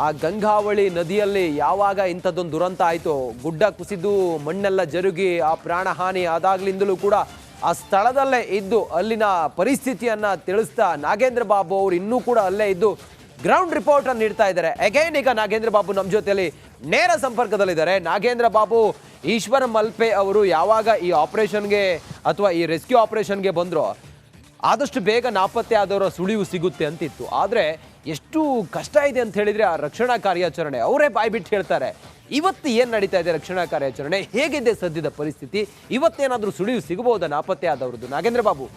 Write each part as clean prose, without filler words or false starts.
ಆ ಗಂಗಾವಳಿ ನದಿಯಲ್ಲಿ ಯಾವಾಗ ಇಂಥದ್ದೊಂದು ದುರಂತ ಆಯಿತು, ಗುಡ್ಡ ಕುಸಿದು ಮಣ್ಣೆಲ್ಲ ಜರುಗಿ ಆ ಪ್ರಾಣಹಾನಿ ಆದಾಗ್ಲಿಂದಲೂ ಕೂಡ ಆ ಸ್ಥಳದಲ್ಲೇ ಇದ್ದು ಅಲ್ಲಿನ ಪರಿಸ್ಥಿತಿಯನ್ನ ತಿಳಿಸ್ತಾ ನಾಗೇಂದ್ರ ಬಾಬು ಅವರು ಇನ್ನೂ ಕೂಡ ಅಲ್ಲೇ ಇದ್ದು ಗ್ರೌಂಡ್ ರಿಪೋರ್ಟ್ ಅನ್ನು ನೀಡ್ತಾ ಇದ್ದಾರೆ. ಅಗೈನ್ ಈಗ ನಾಗೇಂದ್ರ ಬಾಬು ನಮ್ಮ ಜೊತೆಯಲ್ಲಿ ನೇರ ಸಂಪರ್ಕದಲ್ಲಿದ್ದಾರೆ. ನಾಗೇಂದ್ರ ಬಾಬು, ಈಶ್ವರ ಮಲ್ಪೆ ಅವರು ಯಾವಾಗ ಈ ಆಪರೇಷನ್ಗೆ ಅಥವಾ ಈ ರೆಸ್ಕ್ಯೂ ಆಪರೇಷನ್ಗೆ ಬಂದ್ರು ಆದಷ್ಟು ಬೇಗ ನಾಪತ್ತೆ ಆದವರ ಸುಳಿವು ಸಿಗುತ್ತೆ ಅಂತಿತ್ತು. ಆದರೆ ಎಷ್ಟು ಕಷ್ಟ ಇದೆ ಅಂತ ಹೇಳಿದ್ರೆ ಆ ರಕ್ಷಣಾ ಕಾರ್ಯಾಚರಣೆ ಅವರೇ ಬಾಯ್ಬಿಟ್ಟು ಹೇಳ್ತಾರೆ. ಇವತ್ತು ಏನು ನಡೀತಾ ಇದೆ ರಕ್ಷಣಾ ಕಾರ್ಯಾಚರಣೆ, ಹೇಗಿದೆ ಸದ್ಯದ ಪರಿಸ್ಥಿತಿ, ಇವತ್ತೇನಾದರೂ ಸುಳಿವು ಸಿಗಬಹುದಾ ನಾಪತ್ತೆ ಆದವ್ರದ್ದು? ನಾಗೇಂದ್ರ ಬಾಬು.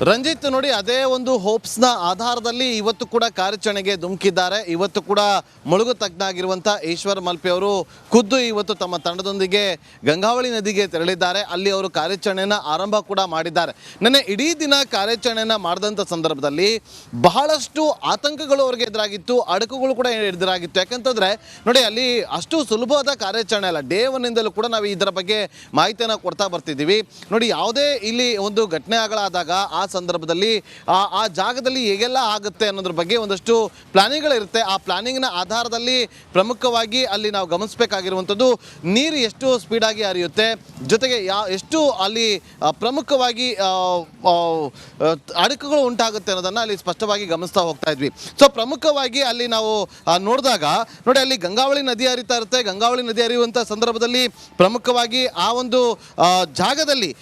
ರಂಜಿತ್, ನೋಡಿ, ಅದೇ ಒಂದು ಹೋಪ್ಸ್ನ ಆಧಾರದಲ್ಲಿ ಇವತ್ತು ಕೂಡ ಕಾರ್ಯಾಚರಣೆಗೆ ಧುಮುಕಿದ್ದಾರೆ. ಇವತ್ತು ಕೂಡ ಮುಳುಗು ತಜ್ಞಾಗಿರುವಂಥ ಈಶ್ವರ್ ಮಲ್ಪೆ ಅವರು ಖುದ್ದು ಇವತ್ತು ತಮ್ಮ ತಂಡದೊಂದಿಗೆ ಗಂಗಾವಳಿ ನದಿಗೆ ತೆರಳಿದ್ದಾರೆ. ಅಲ್ಲಿ ಅವರು ಕಾರ್ಯಾಚರಣೆಯನ್ನು ಆರಂಭ ಕೂಡ ಮಾಡಿದ್ದಾರೆ. ನೆನ್ನೆ ಇಡೀ ದಿನ ಕಾರ್ಯಾಚರಣೆಯನ್ನು ಮಾಡಿದಂಥ ಸಂದರ್ಭದಲ್ಲಿ ಬಹಳಷ್ಟು ಆತಂಕಗಳು ಅವರಿಗೆ ಎದುರಾಗಿತ್ತು, ಅಡಕುಗಳು ಕೂಡ ಎದುರಾಗಿತ್ತು. ಯಾಕಂತಂದರೆ ನೋಡಿ, ಅಲ್ಲಿ ಅಷ್ಟು ಸುಲಭವಾದ ಕಾರ್ಯಾಚರಣೆ ಅಲ್ಲ. ಡೇ ಒನ್ನಿಂದಲೂ ಕೂಡ ನಾವು ಇದರ ಬಗ್ಗೆ ಮಾಹಿತಿಯನ್ನು ಕೊಡ್ತಾ ಬರ್ತಿದ್ದೀವಿ. ನೋಡಿ, ಯಾವುದೇ ಇಲ್ಲಿ ಒಂದು ಘಟನೆ ಆದಾಗ ಆ ಸಂದರ್ಭದಲ್ಲಿ ಆ ಜಾಗದಲ್ಲಿ ಹೇಗೆಲ್ಲ ಆಗುತ್ತೆ ಅನ್ನೋದ್ರ ಬಗ್ಗೆ ಒಂದಷ್ಟು ಪ್ಲಾನಿಂಗ್ಗಳಿರುತ್ತೆ. ಆ ಪ್ಲಾನಿಂಗ್ನ ಆಧಾರದಲ್ಲಿ ಪ್ರಮುಖವಾಗಿ ಅಲ್ಲಿ ನಾವು ಗಮನಿಸಬೇಕಾಗಿರುವಂಥದ್ದು ನೀರು ಎಷ್ಟು ಸ್ಪೀಡಾಗಿ ಹರಿಯುತ್ತೆ, ಜೊತೆಗೆ ಎಷ್ಟು ಅಲ್ಲಿ ಪ್ರಮುಖವಾಗಿ ಅಡಕುಗಳು ಉಂಟಾಗುತ್ತೆ ಅನ್ನೋದನ್ನು ಅಲ್ಲಿ ಸ್ಪಷ್ಟವಾಗಿ ಗಮನಿಸ್ತಾ ಹೋಗ್ತಾ ಇದ್ವಿ. ಸೊ ಪ್ರಮುಖವಾಗಿ ಅಲ್ಲಿ ನಾವು ನೋಡಿದಾಗ ನೋಡಿ, ಅಲ್ಲಿ ಗಂಗಾವಳಿ ನದಿ ಹರಿತಾ ಇರುತ್ತೆ. ಗಂಗಾವಳಿ ನದಿ ಹರಿಯುವಂಥ ಸಂದರ್ಭದಲ್ಲಿ ಪ್ರಮುಖವಾಗಿ ಆ ಒಂದು ಜಾಗದಲ್ಲಿ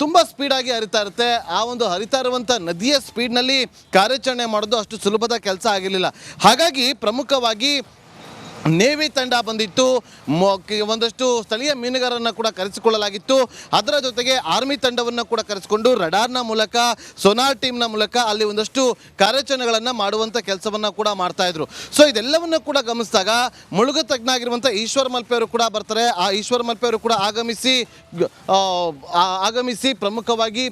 ತುಂಬ ಸ್ಪೀಡಾಗಿ ಹರಿತಾ ಇರುತ್ತೆ. ಆ ಒಂದು ಹರಿತಾ ಇರುವಂಥ ನದಿಯ ಸ್ಪೀಡ್ನಲ್ಲಿ ಕಾರ್ಯಾಚರಣೆ ಮಾಡೋದು ಅಷ್ಟು ಸುಲಭದ ಕೆಲಸ ಆಗಿರಲಿಲ್ಲ. ಹಾಗಾಗಿ ಪ್ರಮುಖವಾಗಿ ನೇವಿ ತಂಡ ಬಂದಿತ್ತು, ಒಂದಷ್ಟು ಸ್ಥಳೀಯ ಮೀನುಗಾರರನ್ನು ಕೂಡ ಕರೆಸಿಕೊಳ್ಳಲಾಗಿತ್ತು. ಅದರ ಜೊತೆಗೆ ಆರ್ಮಿ ತಂಡವನ್ನು ಕೂಡ ಕರೆಸಿಕೊಂಡು ರಡಾರ್ನ ಮೂಲಕ, ಸೋನಾರ್ ಟೀಮ್ನ ಮೂಲಕ ಅಲ್ಲಿ ಒಂದಷ್ಟು ಕಾರ್ಯಾಚರಣೆಗಳನ್ನು ಮಾಡುವಂಥ ಕೆಲಸವನ್ನು ಕೂಡ ಮಾಡ್ತಾಯಿದ್ರು. ಸೊ ಇದೆಲ್ಲವನ್ನು ಕೂಡ ಗಮನಿಸಿದಾಗ ಮುಳುಗು ತಜ್ಞಾಗಿರುವಂಥ ಈಶ್ವರ್ ಮಲ್ಪೆ ಅವರು ಕೂಡ ಬರ್ತಾರೆ. ಆ ಈಶ್ವರ್ ಮಲ್ಪೆ ಅವರು ಕೂಡ ಆಗಮಿಸಿ ಪ್ರಮುಖವಾಗಿ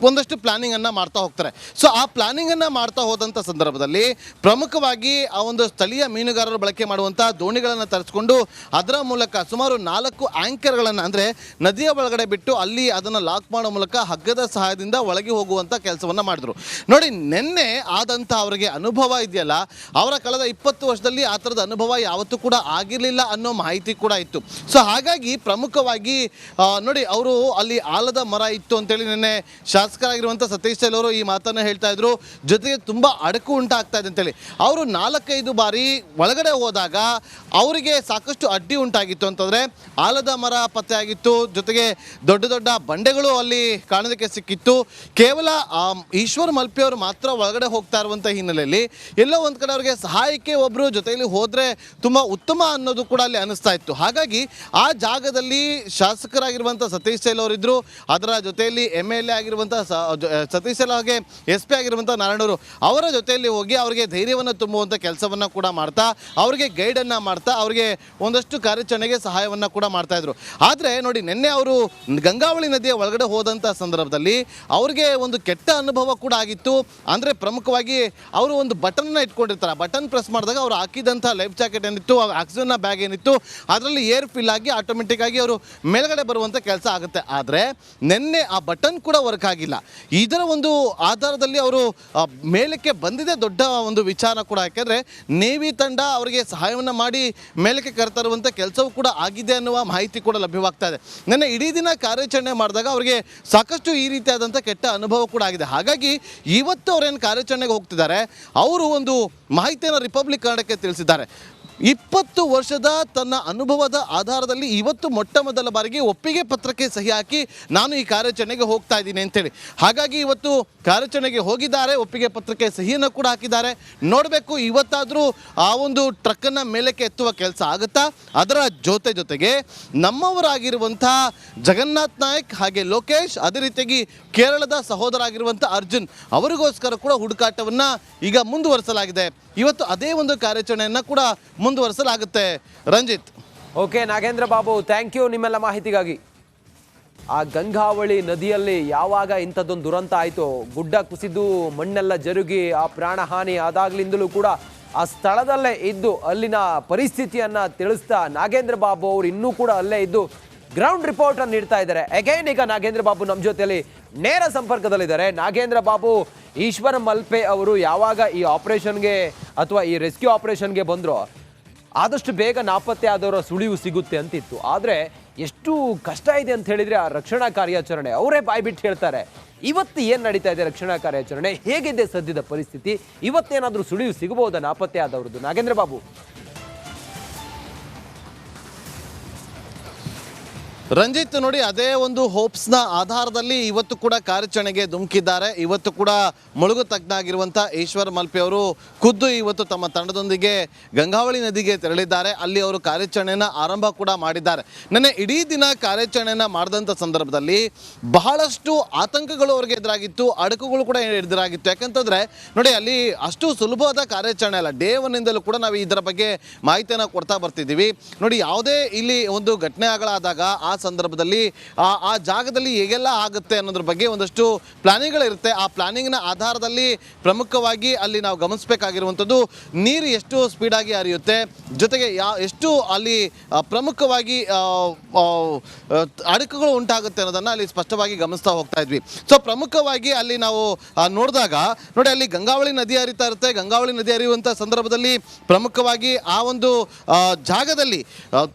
ಒಂದಷ್ಟು ಪ್ಲಾನಿಂಗನ್ನು ಮಾಡ್ತಾ ಹೋಗ್ತಾರೆ. ಸೊ ಆ ಪ್ಲಾನಿಂಗನ್ನು ಮಾಡ್ತಾ ಹೋದಂಥ ಸಂದರ್ಭದಲ್ಲಿ ಪ್ರಮುಖವಾಗಿ ಆ ಒಂದು ಸ್ಥಳೀಯ ಮೀನುಗಾರರು ಬಳಕೆ ಮಾಡುವಂಥ ದೋಣಿಗಳನ್ನು ತರಿಸ್ಕೊಂಡು ಅದರ ಮೂಲಕ ಸುಮಾರು 4 ಆ್ಯಂಕರ್ಗಳನ್ನು ಅಂದರೆ ನದಿಯ ಒಳಗಡೆ ಬಿಟ್ಟು ಅಲ್ಲಿ ಅದನ್ನು ಲಾಕ್ ಮಾಡೋ ಮೂಲಕ ಹಗ್ಗದ ಸಹಾಯದಿಂದ ಒಳಗೆ ಹೋಗುವಂಥ ಕೆಲಸವನ್ನು ಮಾಡಿದ್ರು. ನೋಡಿ, ನಿನ್ನೆ ಆದಂಥ ಅವರಿಗೆ ಅನುಭವ ಇದೆಯಲ್ಲ, ಅವರ ಕಳೆದ 20 ವರ್ಷದಲ್ಲಿ ಆ ಥರದ ಅನುಭವ ಯಾವತ್ತೂ ಕೂಡ ಆಗಿರಲಿಲ್ಲ ಅನ್ನೋ ಮಾಹಿತಿ ಕೂಡ ಇತ್ತು. ಸೊ ಹಾಗಾಗಿ ಪ್ರಮುಖವಾಗಿ ನೋಡಿ, ಅವರು ಅಲ್ಲಿ ಆಲದ ಮರ ಇತ್ತು ಅಂತೇಳಿ ನಿನ್ನೆ ಶಾಸಕರಾಗಿರುವಂಥ ಸತೀಶ್ ಚೈಲ್ ಅವರು ಈ ಮಾತನ್ನು ಹೇಳ್ತಾ ಇದ್ರು. ಜೊತೆಗೆ ತುಂಬ ಅಡಕು ಉಂಟಾಗ್ತಾ ಇದೆ ಅಂತೇಳಿ ಅವರು 4-5 ಬಾರಿ ಒಳಗಡೆ ಹೋದಾಗ ಅವರಿಗೆ ಸಾಕಷ್ಟು ಅಡ್ಡಿ ಉಂಟಾಗಿತ್ತು. ಅಂತಂದರೆ ಆಲದ ಮರ ಪತ್ತೆ ಆಗಿತ್ತು, ಜೊತೆಗೆ ದೊಡ್ಡ ದೊಡ್ಡ ಬಂಡೆಗಳು ಅಲ್ಲಿ ಕಾಣೋದಕ್ಕೆ ಸಿಕ್ಕಿತ್ತು. ಕೇವಲ ಈಶ್ವರ್ ಮಲ್ಪೆ ಅವರು ಮಾತ್ರ ಒಳಗಡೆ ಹೋಗ್ತಾ ಇರುವಂಥ ಹಿನ್ನೆಲೆಯಲ್ಲಿ ಎಲ್ಲೋ ಒಂದು ಕಡೆ ಅವರಿಗೆ ಸಹಾಯಕ್ಕೆ ಒಬ್ಬರು ಜೊತೆಯಲ್ಲಿ ಹೋದರೆ ತುಂಬ ಉತ್ತಮ ಅನ್ನೋದು ಕೂಡ ಅಲ್ಲಿ ಅನ್ನಿಸ್ತಾ ಇತ್ತು. ಹಾಗಾಗಿ ಆ ಜಾಗದಲ್ಲಿ ಶಾಸಕರಾಗಿರುವಂಥ ಸತೀಶ್ ಚೈಲ್ ಅವರಿದ್ದರು, ಅದರ ಜೊತೆಯಲ್ಲಿ MLA ಆಗಿರುವಂಥ ಸತೀಶ್ ಚೈಲ್ ಹಾಗೆ SP ಆಗಿರುವಂಥ ನಾರಾಯಣವರು ಅವರ ಜೊತೆಯಲ್ಲಿ ಹೋಗಿ ಅವರಿಗೆ ಧೈರ್ಯವನ್ನು ತುಂಬುವಂಥ ಕೆಲಸವನ್ನು ಕೂಡ ಮಾಡ್ತಾ, ಅವರಿಗೆ ಗೈಡನ್ನು ಮಾಡ್ತಾ, ಅವರಿಗೆ ಒಂದಷ್ಟು ಕಾರ್ಯಾಚರಣೆಗೆ ಸಹಾಯವನ್ನು ಕೂಡ ಮಾಡ್ತಾಯಿದ್ರು. ಆದರೆ ನೋಡಿ, ನಿನ್ನೆ ಅವರು ಗಂಗಾವಳಿ ನದಿಯ ಒಳಗಡೆ ಹೋದಂಥ ಸಂದರ್ಭದಲ್ಲಿ ಅವರಿಗೆ ಒಂದು ಕೆಟ್ಟ ಅನುಭವ ಕೂಡ ಆಗಿತ್ತು. ಅಂದರೆ ಪ್ರಮುಖವಾಗಿ ಅವರು ಒಂದು ಬಟನ್ನ ಇಟ್ಕೊಂಡಿರ್ತಾರೆ. ಬಟನ್ ಪ್ರೆಸ್ ಮಾಡಿದಾಗ ಅವರು ಹಾಕಿದಂಥ ಲೈಫ್ ಜಾಕೆಟ್ ಏನಿತ್ತು, ಆಕ್ಸಿಜನ್ನ ಬ್ಯಾಗ್ ಏನಿತ್ತು, ಅದರಲ್ಲಿ ಏರ್ ಫಿಲ್ ಆಗಿ ಆಟೋಮೆಟಿಕ್ ಆಗಿ ಅವರು ಮೇಲ್ಗಡೆ ಬರುವಂಥ ಕೆಲಸ ಆಗುತ್ತೆ. ಆದರೆ ನಿನ್ನೆ ಆ ಬಟನ್ ಕೂಡ ವರ್ಕ್ ಆಗಿಲ್ಲ. ಇದರ ಒಂದು ಆಧಾರದಲ್ಲಿ ಅವರು ಮೇಲಕ್ಕೆ ಬಂದಿದೆ ದೊಡ್ಡ ಒಂದು ವಿಚಾರ ಕೂಡ. ಯಾಕೆಂದರೆ ನೇವಿ ತಂಡ ಅವರಿಗೆ ಸಹಾಯವನ್ನು ಮಾಡಿ ಮೇಲಕ್ಕೆ ಕರೆತರುವಂಥ ಕೆಲಸವೂ ಕೂಡ ಆಗಿದೆ ಅನ್ನುವ ಮಾಹಿತಿ ಕೂಡ ಲಭ್ಯವಾಗ್ತಾ ಇದೆ. ನಿನ್ನೆ ಇಡೀ ದಿನ ಕಾರ್ಯಾಚರಣೆ ಮಾಡಿದಾಗ ಅವರಿಗೆ ಸಾಕಷ್ಟು ಈ ರೀತಿಯಾದಂಥ ಕೆಟ್ಟ ಅನುಭವ ಕೂಡ ಆಗಿದೆ. ಹಾಗಾಗಿ ಇವತ್ತು ಅವರೇನು ಕಾರ್ಯಾಚರಣೆಗೆ ಹೋಗ್ತಿದ್ದಾರೆ, ಅವರು ಒಂದು ಮಾಹಿತಿಯನ್ನು ರಿಪಬ್ಲಿಕ್ ಕನ್ನಡಕ್ಕೆ ತಿಳಿಸಿದ್ದಾರೆ. 20 ವರ್ಷದ ತನ್ನ ಅನುಭವದ ಆಧಾರದಲ್ಲಿ ಇವತ್ತು ಮೊಟ್ಟ ಮೊದಲ ಬಾರಿಗೆ ಒಪ್ಪಿಗೆ ಪತ್ರಕ್ಕೆ ಸಹಿ ಹಾಕಿ ನಾನು ಈ ಕಾರ್ಯಾಚರಣೆಗೆ ಹೋಗ್ತಾ ಇದ್ದೀನಿ ಅಂತೇಳಿ. ಹಾಗಾಗಿ ಇವತ್ತು ಕಾರ್ಯಾಚರಣೆಗೆ ಹೋಗಿದ್ದಾರೆ, ಒಪ್ಪಿಗೆ ಪತ್ರಕ್ಕೆ ಸಹಿಯನ್ನು ಕೂಡ ಹಾಕಿದ್ದಾರೆ. ನೋಡಬೇಕು ಇವತ್ತಾದರೂ ಆ ಒಂದು ಟ್ರಕ್ಕನ್ನು ಮೇಲಕ್ಕೆ ಎತ್ತುವ ಕೆಲಸ ಆಗುತ್ತಾ. ಅದರ ಜೊತೆಗೆ ನಮ್ಮವರಾಗಿರುವಂಥ ಜಗನ್ನಾಥ್ ನಾಯಕ್ ಹಾಗೆ ಲೋಕೇಶ್, ಅದೇ ರೀತಿಯಾಗಿ ಕೇರಳದ ಸಹೋದರ ಆಗಿರುವಂಥ ಅರ್ಜುನ್ ಅವರಿಗೋಸ್ಕರ ಕೂಡ ಹುಡುಕಾಟವನ್ನು ಈಗ ಮುಂದುವರಿಸಲಾಗಿದೆ. ಇವತ್ತು ಅದೇ ಒಂದು ಕಾರ್ಯಾಚರಣೆಯನ್ನು ಕೂಡ ಮುಂದುವರಿಸಲಾಗುತ್ತೆ. Ranjith. Okay Nagendra Babu, thank you ನಿಮ್ಮೆಲ್ಲ ಮಾಹಿತಿಗಾಗಿ. ಆ ಗಂಗಾವಳಿ ನದಿಯಲ್ಲಿ ಯಾವಾಗ ಇಂಥದ್ದೊಂದು ದುರಂತ ಆಯಿತು, ಗುಡ್ಡ ಕುಸಿದು ಮಣ್ಣೆಲ್ಲ ಜರುಗಿ ಆ ಪ್ರಾಣಹಾನಿ ಆದಾಗ್ಲಿಂದಲೂ ಕೂಡ ಆ ಸ್ಥಳದಲ್ಲೇ ಇದ್ದು ಅಲ್ಲಿನ ಪರಿಸ್ಥಿತಿಯನ್ನ ತಿಳಿಸ್ತಾ ನಾಗೇಂದ್ರ ಬಾಬು ಅವರು ಇನ್ನೂ ಕೂಡ ಅಲ್ಲೇ ಇದ್ದು ಗ್ರೌಂಡ್ ರಿಪೋರ್ಟ್ ಅನ್ನು ನೀಡ್ತಾ ಇದ್ದಾರೆ. ಅಗೈನ್ ಈಗ ನಾಗೇಂದ್ರ ಬಾಬು ನಮ್ಮ ಜೊತೆಯಲ್ಲಿ ನೇರ ಸಂಪರ್ಕದಲ್ಲಿದ್ದಾರೆ. ನಾಗೇಂದ್ರ ಬಾಬು, ಈಶ್ವರ ಮಲ್ಪೆ ಅವರು ಯಾವಾಗ ಈ ಆಪರೇಷನ್ಗೆ ಅಥವಾ ಈ ರೆಸ್ಕ್ಯೂ ಆಪರೇಷನ್ಗೆ ಬಂದ್ರು ಆದಷ್ಟು ಬೇಗ ನಾಪತ್ತೆ ಆದವರ ಸುಳಿವು ಸಿಗುತ್ತೆ ಅಂತಿತ್ತು. ಆದರೆ ಎಷ್ಟು ಕಷ್ಟ ಇದೆ ಅಂತ ಹೇಳಿದ್ರೆ ಆ ರಕ್ಷಣಾ ಕಾರ್ಯಾಚರಣೆ, ಅವರೇ ಬಾಯ್ಬಿಟ್ಟು ಹೇಳ್ತಾರೆ. ಇವತ್ತು ಏನು ನಡೀತಾ ಇದೆ ರಕ್ಷಣಾ ಕಾರ್ಯಾಚರಣೆ, ಹೇಗಿದೆ ಸದ್ಯದ ಪರಿಸ್ಥಿತಿ, ಇವತ್ತೇನಾದರೂ ಸುಳಿವು ಸಿಗಬಹುದಾ ನಾಪತ್ತೆ ಆದವ್ರದ್ದು? ನಾಗೇಂದ್ರ ಬಾಬು. ರಂಜಿತ್, ನೋಡಿ, ಅದೇ ಒಂದು ಹೋಪ್ಸ್ನ ಆಧಾರದಲ್ಲಿ ಇವತ್ತು ಕೂಡ ಕಾರ್ಯಾಚರಣೆಗೆ ಧುಮುಕಿದ್ದಾರೆ. ಇವತ್ತು ಕೂಡ ಮುಳುಗು ತಜ್ಞಾಗಿರುವಂಥ ಈಶ್ವರ್ ಮಲ್ಪೆ ಅವರು ಖುದ್ದು ಇವತ್ತು ತಮ್ಮ ತಂಡದೊಂದಿಗೆ ಗಂಗಾವಳಿ ನದಿಗೆ ತೆರಳಿದ್ದಾರೆ. ಅಲ್ಲಿ ಅವರು ಕಾರ್ಯಾಚರಣೆಯನ್ನು ಆರಂಭ ಕೂಡ ಮಾಡಿದ್ದಾರೆ. ನೆನ್ನೆ ಇಡೀ ದಿನ ಕಾರ್ಯಾಚರಣೆಯನ್ನು ಮಾಡಿದಂಥ ಸಂದರ್ಭದಲ್ಲಿ ಬಹಳಷ್ಟು ಆತಂಕಗಳು ಅವರಿಗೆ ಎದುರಾಗಿತ್ತು, ಅಡಕುಗಳು ಕೂಡ ಎದುರಾಗಿತ್ತು. ಯಾಕಂತಂದರೆ ನೋಡಿ, ಅಲ್ಲಿ ಅಷ್ಟು ಸುಲಭವಾದ ಕಾರ್ಯಾಚರಣೆ ಅಲ್ಲ. ಡೇ ಒನ್ನಿಂದಲೂ ಕೂಡ ನಾವು ಇದರ ಬಗ್ಗೆ ಮಾಹಿತಿಯನ್ನು ಕೊಡ್ತಾ ಬರ್ತಿದ್ದೀವಿ. ನೋಡಿ, ಯಾವುದೇ ಇಲ್ಲಿ ಒಂದು ಘಟನೆಗಳಾದಾಗ ಆ ಸಂದರ್ಭದಲ್ಲಿ ಆ ಜಾಗದಲ್ಲಿ ಹೇಗೆಲ್ಲ ಆಗುತ್ತೆ ಅನ್ನೋದ್ರ ಬಗ್ಗೆ ಒಂದಷ್ಟು ಪ್ಲಾನಿಂಗ್ಗಳಿರುತ್ತೆ. ಆ ಪ್ಲಾನಿಂಗ್ನ ಆಧಾರದಲ್ಲಿ ಪ್ರಮುಖವಾಗಿ ಅಲ್ಲಿ ನಾವು ಗಮನಿಸಬೇಕಾಗಿರುವಂಥದ್ದು ನೀರು ಎಷ್ಟು ಸ್ಪೀಡಾಗಿ ಹರಿಯುತ್ತೆ, ಜೊತೆಗೆ ಎಷ್ಟು ಅಲ್ಲಿ ಪ್ರಮುಖವಾಗಿ ಅಡಕುಗಳು ಉಂಟಾಗುತ್ತೆ ಅನ್ನೋದನ್ನು ಅಲ್ಲಿ ಸ್ಪಷ್ಟವಾಗಿ ಗಮನಿಸ್ತಾ ಹೋಗ್ತಾ ಇದ್ವಿ. ಸೊ ಪ್ರಮುಖವಾಗಿ ಅಲ್ಲಿ ನಾವು ನೋಡಿದಾಗ ನೋಡಿ, ಅಲ್ಲಿ ಗಂಗಾವಳಿ ನದಿ ಹರಿತಾ ಇರುತ್ತೆ. ಗಂಗಾವಳಿ ನದಿ ಹರಿಯುವಂಥ ಸಂದರ್ಭದಲ್ಲಿ ಪ್ರಮುಖವಾಗಿ ಆ ಒಂದು ಜಾಗದಲ್ಲಿ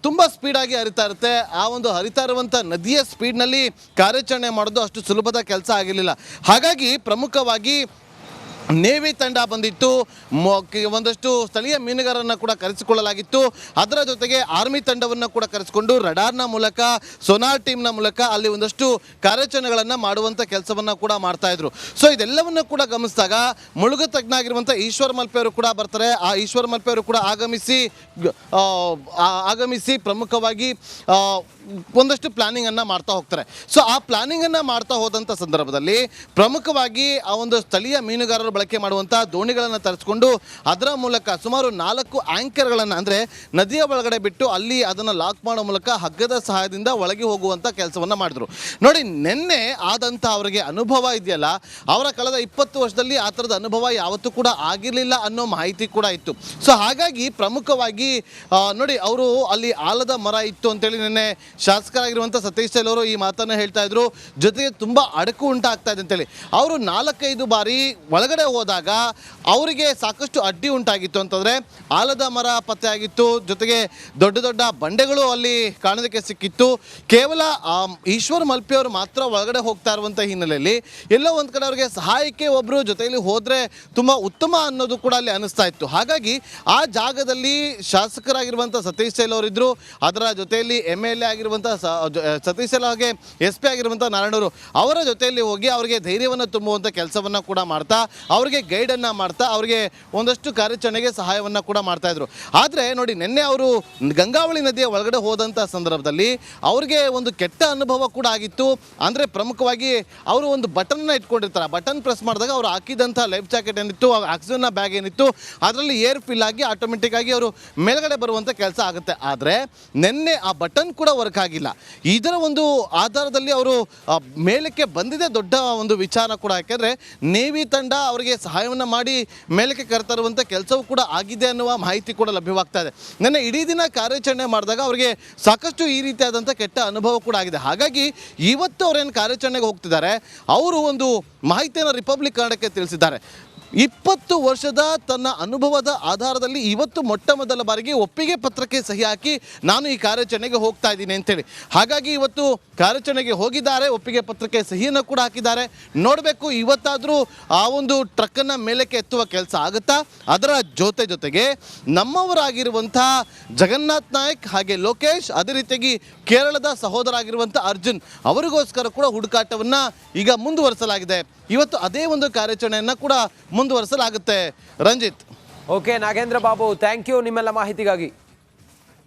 ತುಂಬ ಸ್ಪೀಡಾಗಿ ಹರಿತಾ ಇರುತ್ತೆ. ಆ ಒಂದು ಹರಿತಾ ಇರುವಂಥ ನದಿಯ ಸ್ಪೀಡ್ನಲ್ಲಿ ಕಾರ್ಯಾಚರಣೆ ಮಾಡೋದು ಅಷ್ಟು ಸುಲಭದ ಕೆಲಸ ಆಗಿರಲಿಲ್ಲ. ಹಾಗಾಗಿ ಪ್ರಮುಖವಾಗಿ ನೇವಿ ತಂಡ ಬಂದಿತ್ತು, ಒಂದಷ್ಟು ಸ್ಥಳೀಯ ಮೀನುಗಾರರನ್ನು ಕೂಡ ಕರೆಸಿಕೊಳ್ಳಲಾಗಿತ್ತು. ಅದರ ಜೊತೆಗೆ ಆರ್ಮಿ ತಂಡವನ್ನು ಕೂಡ ಕರೆಸಿಕೊಂಡು ರಡಾರ್ನ ಮೂಲಕ, ಸೋನಾರ್ ಟೀಮ್ನ ಮೂಲಕ ಅಲ್ಲಿ ಒಂದಷ್ಟು ಕಾರ್ಯಾಚರಣೆಗಳನ್ನು ಮಾಡುವಂಥ ಕೆಲಸವನ್ನು ಕೂಡ ಮಾಡ್ತಾಯಿದ್ರು. ಸೊ ಇದೆಲ್ಲವನ್ನು ಕೂಡ ಗಮನಿಸಿದಾಗ ಮುಳುಗು ತಜ್ಞ ಆಗಿರುವಂಥ ಈಶ್ವರ್ ಮಲ್ಪೆ ಅವರು ಕೂಡ ಬರ್ತಾರೆ. ಆ ಈಶ್ವರ್ ಮಲ್ಪೆ ಅವರು ಕೂಡ ಆಗಮಿಸಿ ಪ್ರಮುಖವಾಗಿ ಒಂದಷ್ಟು ಪ್ಲಾನಿಂಗನ್ನು ಮಾಡ್ತಾ ಹೋಗ್ತಾರೆ. ಸೊ ಆ ಪ್ಲಾನಿಂಗನ್ನು ಮಾಡ್ತಾ ಹೋದಂಥ ಸಂದರ್ಭದಲ್ಲಿ ಪ್ರಮುಖವಾಗಿ ಆ ಒಂದು ಸ್ಥಳೀಯ ಮೀನುಗಾರರು ಬಳಕೆ ಮಾಡುವಂಥ ದೋಣಿಗಳನ್ನು ತರಿಸ್ಕೊಂಡು ಅದರ ಮೂಲಕ ಸುಮಾರು 4 ಆ್ಯಂಕರ್ಗಳನ್ನು ಅಂದರೆ ನದಿಯ ಒಳಗಡೆ ಬಿಟ್ಟು ಅಲ್ಲಿ ಅದನ್ನು ಲಾಕ್ ಮಾಡೋ ಮೂಲಕ ಹಗ್ಗದ ಸಹಾಯದಿಂದ ಒಳಗೆ ಹೋಗುವಂಥ ಕೆಲಸವನ್ನು ಮಾಡಿದ್ರು. ನೋಡಿ, ನಿನ್ನೆ ಆದಂಥ ಅವರಿಗೆ ಅನುಭವ ಇದೆಯಲ್ಲ, ಅವರ ಕಳೆದ 20 ವರ್ಷದಲ್ಲಿ ಆ ಥರದ ಅನುಭವ ಯಾವತ್ತೂ ಕೂಡ ಆಗಿರಲಿಲ್ಲ ಅನ್ನೋ ಮಾಹಿತಿ ಕೂಡ ಇತ್ತು. ಸೊ ಹಾಗಾಗಿ ಪ್ರಮುಖವಾಗಿ ನೋಡಿ, ಅವರು ಅಲ್ಲಿ ಆಲದ ಮರ ಇತ್ತು ಅಂತೇಳಿ ನಿನ್ನೆ ಶಾಸಕರಾಗಿರುವಂಥ ಸತೀಶ್ ಚೈಲ್ ಅವರು ಈ ಮಾತನ್ನು ಹೇಳ್ತಾ ಇದ್ರು. ಜೊತೆಗೆ ತುಂಬ ಅಡಕು ಉಂಟಾಗ್ತಾ ಇದೆ ಅಂತೇಳಿ ಅವರು 4-5 ಬಾರಿ ಒಳಗಡೆ ಹೋದಾಗ ಅವರಿಗೆ ಸಾಕಷ್ಟು ಅಡ್ಡಿ ಉಂಟಾಗಿತ್ತು. ಅಂತಂದರೆ ಆಲದ ಮರ ಪತ್ತೆ ಆಗಿತ್ತು, ಜೊತೆಗೆ ದೊಡ್ಡ ದೊಡ್ಡ ಬಂಡೆಗಳು ಅಲ್ಲಿ ಕಾಣೋದಕ್ಕೆ ಸಿಕ್ಕಿತ್ತು. ಕೇವಲ ಈಶ್ವರ್ ಮಲ್ಪೆ ಅವರು ಮಾತ್ರ ಒಳಗಡೆ ಹೋಗ್ತಾ ಇರುವಂಥ ಹಿನ್ನೆಲೆಯಲ್ಲಿ ಎಲ್ಲೋ ಒಂದು ಕಡೆ ಅವರಿಗೆ ಸಹಾಯಕ್ಕೆ ಒಬ್ಬರು ಜೊತೆಯಲ್ಲಿ ಹೋದರೆ ತುಂಬ ಉತ್ತಮ ಅನ್ನೋದು ಕೂಡ ಅಲ್ಲಿ ಅನಿಸ್ತಾ ಇತ್ತು. ಹಾಗಾಗಿ ಆ ಜಾಗದಲ್ಲಿ ಶಾಸಕರಾಗಿರುವಂಥ ಸತೀಶ್ ಚೈಲ್ ಅವರಿದ್ದರು, ಅದರ ಜೊತೆಯಲ್ಲಿ MLA ಆಗಿರುವಂಥ ಸತೀಶ್ ಚೈಲ್ ಹಾಗೆ SP ಆಗಿರುವಂಥ ನಾರಾಯಣವರು ಅವರ ಜೊತೆಯಲ್ಲಿ ಹೋಗಿ ಅವರಿಗೆ ಧೈರ್ಯವನ್ನು ತುಂಬುವಂಥ ಕೆಲಸವನ್ನು ಕೂಡ ಮಾಡ್ತಾ, ಅವರಿಗೆ ಗೈಡನ್ನು ಮಾಡ್ತಾ, ಅವರಿಗೆ ಒಂದಷ್ಟು ಕಾರ್ಯಾಚರಣೆಗೆ ಸಹಾಯವನ್ನು ಕೂಡ ಮಾಡ್ತಾಯಿದ್ರು. ಆದರೆ ನೋಡಿ, ನಿನ್ನೆ ಅವರು ಗಂಗಾವಳಿ ನದಿಯ ಒಳಗಡೆ ಹೋದಂಥ ಸಂದರ್ಭದಲ್ಲಿ ಅವ್ರಿಗೆ ಒಂದು ಕೆಟ್ಟ ಅನುಭವ ಕೂಡ ಆಗಿತ್ತು. ಅಂದರೆ ಪ್ರಮುಖವಾಗಿ ಅವರು ಒಂದು ಬಟನ್ನ ಇಟ್ಕೊಂಡಿರ್ತಾರೆ. ಬಟನ್ ಪ್ರೆಸ್ ಮಾಡಿದಾಗ ಅವರು ಹಾಕಿದಂಥ ಲೈಫ್ ಜಾಕೆಟ್ ಏನಿತ್ತು, ಆಕ್ಸಿಜನ್ನ ಬ್ಯಾಗ್ ಏನಿತ್ತು, ಅದರಲ್ಲಿ ಏರ್ ಫಿಲ್ ಆಗಿ ಆಟೋಮೆಟಿಕ್ ಆಗಿ ಅವರು ಮೇಲ್ಗಡೆ ಬರುವಂಥ ಕೆಲಸ ಆಗುತ್ತೆ. ಆದರೆ ನಿನ್ನೆ ಆ ಬಟನ್ ಕೂಡ ವರ್ಕ್ ಆಗಿಲ್ಲ. ಇದರ ಒಂದು ಆಧಾರದಲ್ಲಿ ಅವರು ಮೇಲಕ್ಕೆ ಬಂದಿದೆ ದೊಡ್ಡ ಒಂದು ವಿಚಾರ ಕೂಡ. ಯಾಕೆಂದರೆ ನೇವಿ ತಂಡ ಅವರಿಗೆ ಸಹಾಯವನ್ನು ಮಾಡಿ ಮೇಲಕ್ಕೆ ಕರೆತರುವಂಥ ಕೆಲಸವೂ ಕೂಡ ಆಗಿದೆ ಅನ್ನುವ ಮಾಹಿತಿ ಕೂಡ ಲಭ್ಯವಾಗ್ತಾ ಇದೆ. ನಿನ್ನೆ ಇಡೀ ದಿನ ಕಾರ್ಯಾಚರಣೆ ಮಾಡಿದಾಗ ಅವರಿಗೆ ಸಾಕಷ್ಟು ಈ ರೀತಿಯಾದಂಥ ಕೆಟ್ಟ ಅನುಭವ ಕೂಡ ಆಗಿದೆ. ಹಾಗಾಗಿ ಇವತ್ತು ಅವರೇನು ಕಾರ್ಯಾಚರಣೆಗೆ ಹೋಗ್ತಿದ್ದಾರೆ, ಅವರು ಒಂದು ಮಾಹಿತಿಯನ್ನು ರಿಪಬ್ಲಿಕ್ ಕನ್ನಡಕ್ಕೆ ತಿಳಿಸಿದ್ದಾರೆ. 20 ವರ್ಷದ ತನ್ನ ಅನುಭವದ ಆಧಾರದಲ್ಲಿ ಇವತ್ತು ಮೊಟ್ಟ ಮೊದಲ ಬಾರಿಗೆ ಒಪ್ಪಿಗೆ ಪತ್ರಕ್ಕೆ ಸಹಿ ಹಾಕಿ ನಾನು ಈ ಕಾರ್ಯಾಚರಣೆಗೆ ಹೋಗ್ತಾ ಇದ್ದೀನಿ ಅಂತೇಳಿ. ಹಾಗಾಗಿ ಇವತ್ತು ಕಾರ್ಯಾಚರಣೆಗೆ ಹೋಗಿದ್ದಾರೆ, ಒಪ್ಪಿಗೆ ಪತ್ರಕ್ಕೆ ಸಹಿಯನ್ನು ಕೂಡ ಹಾಕಿದ್ದಾರೆ. ನೋಡಬೇಕು ಇವತ್ತಾದರೂ ಆ ಒಂದು ಟ್ರಕ್ಕನ್ನು ಮೇಲಕ್ಕೆ ಎತ್ತುವ ಕೆಲಸ ಆಗುತ್ತಾ. ಅದರ ಜೊತೆಗೆ ನಮ್ಮವರಾಗಿರುವಂಥ ಜಗನ್ನಾಥ್ ನಾಯಕ್ ಹಾಗೆ ಲೋಕೇಶ್, ಅದೇ ರೀತಿಯಾಗಿ ಕೇರಳದ ಸಹೋದರ ಆಗಿರುವಂಥ ಅರ್ಜುನ್ ಅವರಿಗೋಸ್ಕರ ಕೂಡ ಹುಡುಕಾಟವನ್ನು ಈಗ ಮುಂದುವರಿಸಲಾಗಿದೆ. ಇವತ್ತು ಅದೇ ಒಂದು ಕಾರ್ಯಾಚರಣೆಯನ್ನು ಕೂಡ ಮುಂದುವರಿಸಲಾಗುತ್ತೆ. Ranjith. Okay Nagendra Babu, thank you ನಿಮ್ಮೆಲ್ಲ ಮಾಹಿತಿಗಾಗಿ.